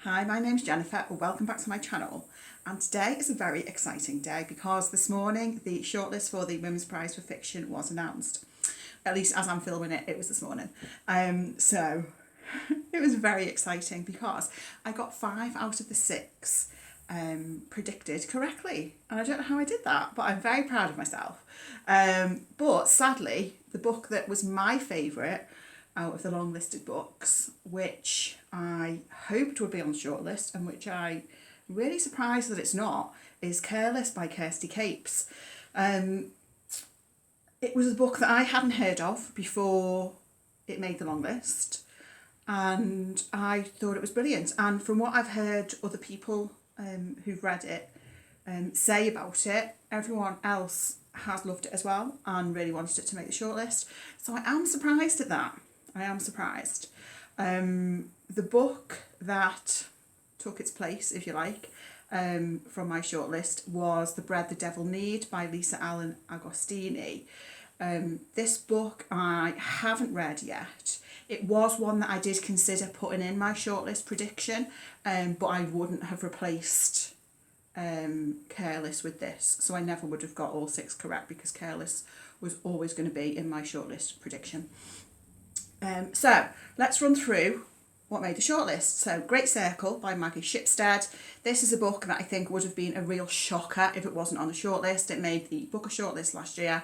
Hi, my name's Jennifer and welcome back to my channel. And today is a very exciting day because this morning the shortlist for the Women's Prize for Fiction was announced. At least as I'm filming it, it was this morning. So it was very exciting because I got 5 out of the 6 predicted correctly. And I don't know how I did that, but I'm very proud of myself. But sadly, the book that was my favourite out of the long listed books, which I hoped would be on the shortlist and which I really surprised that it's not, is Careless by Kirsty Capes. It was a book that I hadn't heard of before it made the long list, and I thought it was brilliant. And from what I've heard other people who've read it say about it, everyone else has loved it as well and really wanted it to make the shortlist. So I am surprised at that. I am surprised. The book that took its place, if you like, from my shortlist was The Bread the Devil Need by Lisa Allen Agostini. This book I haven't read yet. It was one that I did consider putting in my shortlist prediction, but I wouldn't have replaced Careless with this. So I never would have got all 6 correct because Careless was always going to be in my shortlist prediction. So let's run through what made the shortlist. So Great Circle by Maggie Shipstead. This is a book that I think would have been a real shocker if it wasn't on the shortlist. It made the Booker shortlist last year.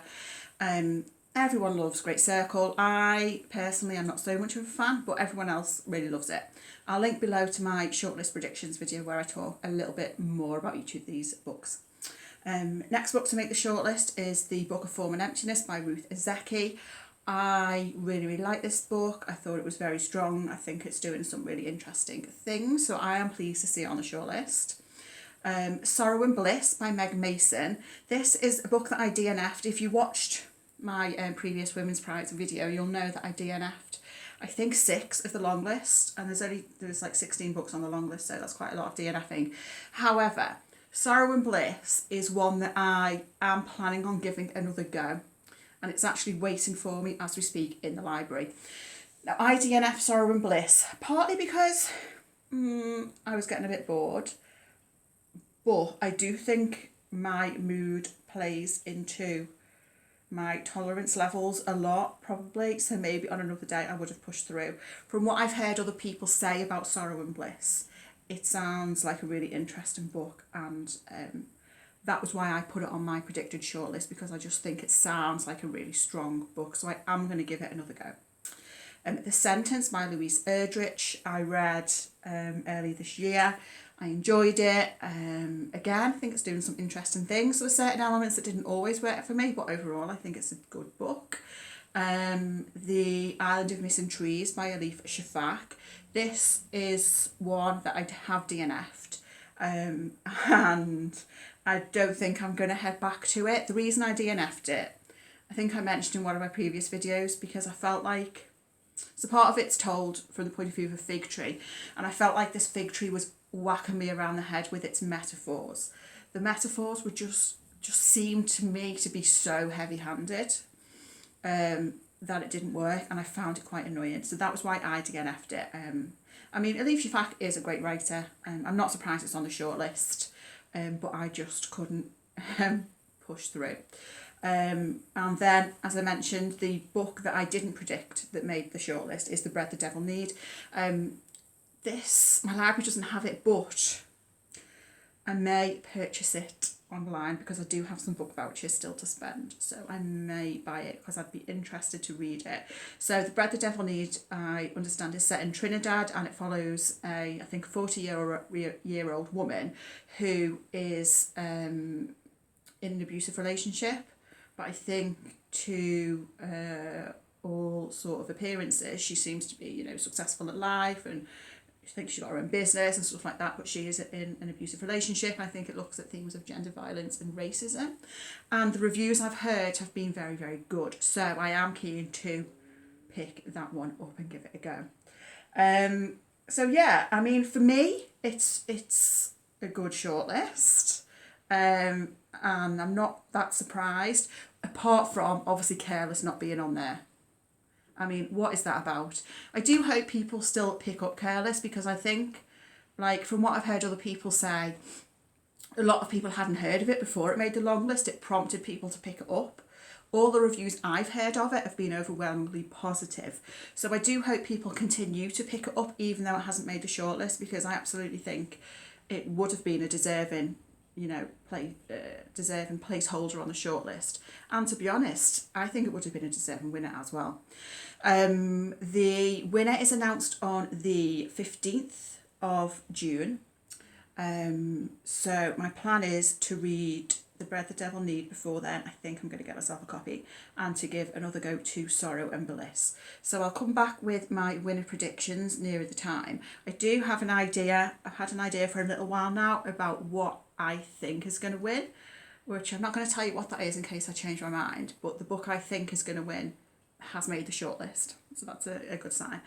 Everyone loves Great Circle. I personally am not so much of a fan, but everyone else really loves it. I'll link below to my shortlist predictions video where I talk a little bit more about each of these books. Next book to make the shortlist is The Book of Form and Emptiness by Ruth Ezeki. I really like this book. I thought it was very strong. I think it's doing some really interesting things, so I am pleased to see it on the shortlist. Sorrow and Bliss by Meg Mason. This is a book that I DNF'd. If you watched my previous Women's Prize video, you'll know that I DNF'd I think 6 of the long list, and there's like 16 books on the long list, so that's quite a lot of DNFing. However, Sorrow and Bliss is one that I am planning on giving another go, and it's actually waiting for me as we speak in the library. Now, I DNF Sorrow and Bliss, partly because I was getting a bit bored, but I do think my mood plays into my tolerance levels a lot, probably, so maybe on another day I would have pushed through. From what I've heard other people say about Sorrow and Bliss, it sounds like a really interesting book, and that was why I put it on my predicted shortlist, because I just think it sounds like a really strong book, so I am going to give it another go. The Sentence by Louise Erdrich, I read early this year. I enjoyed it. Again, I think it's doing some interesting things. There were certain elements that didn't always work for me, but overall I think it's a good book. The Island of Missing Trees by Alif Shafak. This is one that I have DNF'd, and I don't think I'm going to head back to it. The reason I DNF'd it, I think I mentioned in one of my previous videos, because I felt like, so part of it's told from the point of view of a fig tree, and I felt like this fig tree was whacking me around the head with its metaphors. The metaphors were just seemed to me to be so heavy-handed that it didn't work, and I found it quite annoying. So that was why I DNF'd it. I mean, Alif Shafak is a great writer. I'm not surprised it's on the shortlist, but I just couldn't push through. And then, as I mentioned, the book that I didn't predict that made the shortlist is The Bread the Devil Need. My library doesn't have it, but I may purchase it online because I do have some book vouchers still to spend, so I may buy it because I'd be interested to read it. So The Bread the Devil Need, I understand, is set in Trinidad, and it follows I think 40-year-old woman who is in an abusive relationship, but I think to all sort of appearances she seems to be, successful at life, and I think she's got her own business and stuff like that, but she is in an abusive relationship. I think it looks at themes of gender violence and racism, and the reviews I've heard have been very, very good, so I am keen to pick that one up and give it a go. So yeah, I mean, for me it's a good shortlist, and I'm not that surprised, apart from obviously Careless not being on there. I mean, what is that about? I do hope people still pick up Careless, because I think Like, from what I've heard other people say, a lot of people hadn't heard of it before it made the long list. It prompted people to pick it up. All the reviews I've heard of it have been overwhelmingly positive. So I do hope people continue to pick it up even though it hasn't made the shortlist, because I absolutely think it would have been a deserving, deserving placeholder on the shortlist. And to be honest, I think it would have been a deserving winner as well. The winner is announced on the 15th of June. So my plan is to read The Bread the Devil Need before then. I think I'm going to get myself a copy, and to give another go to Sorrow and Bliss. So I'll come back with my winner predictions nearer the time. I do have an idea. I've had an idea for a little while now about what I think is going to win, which I'm not going to tell you what that is in case I change my mind, but the book I think is going to win has made the shortlist, so that's a good sign.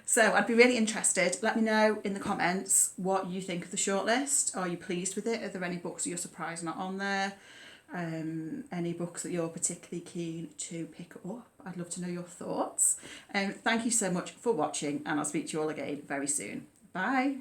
So I'd be really interested. Let me know in the comments what you think of the shortlist. Are you pleased with it? Are there any books that you're surprised not on there? Any books that you're particularly keen to pick up? I'd love to know your thoughts. Thank you so much for watching, and I'll speak to you all again very soon. Bye.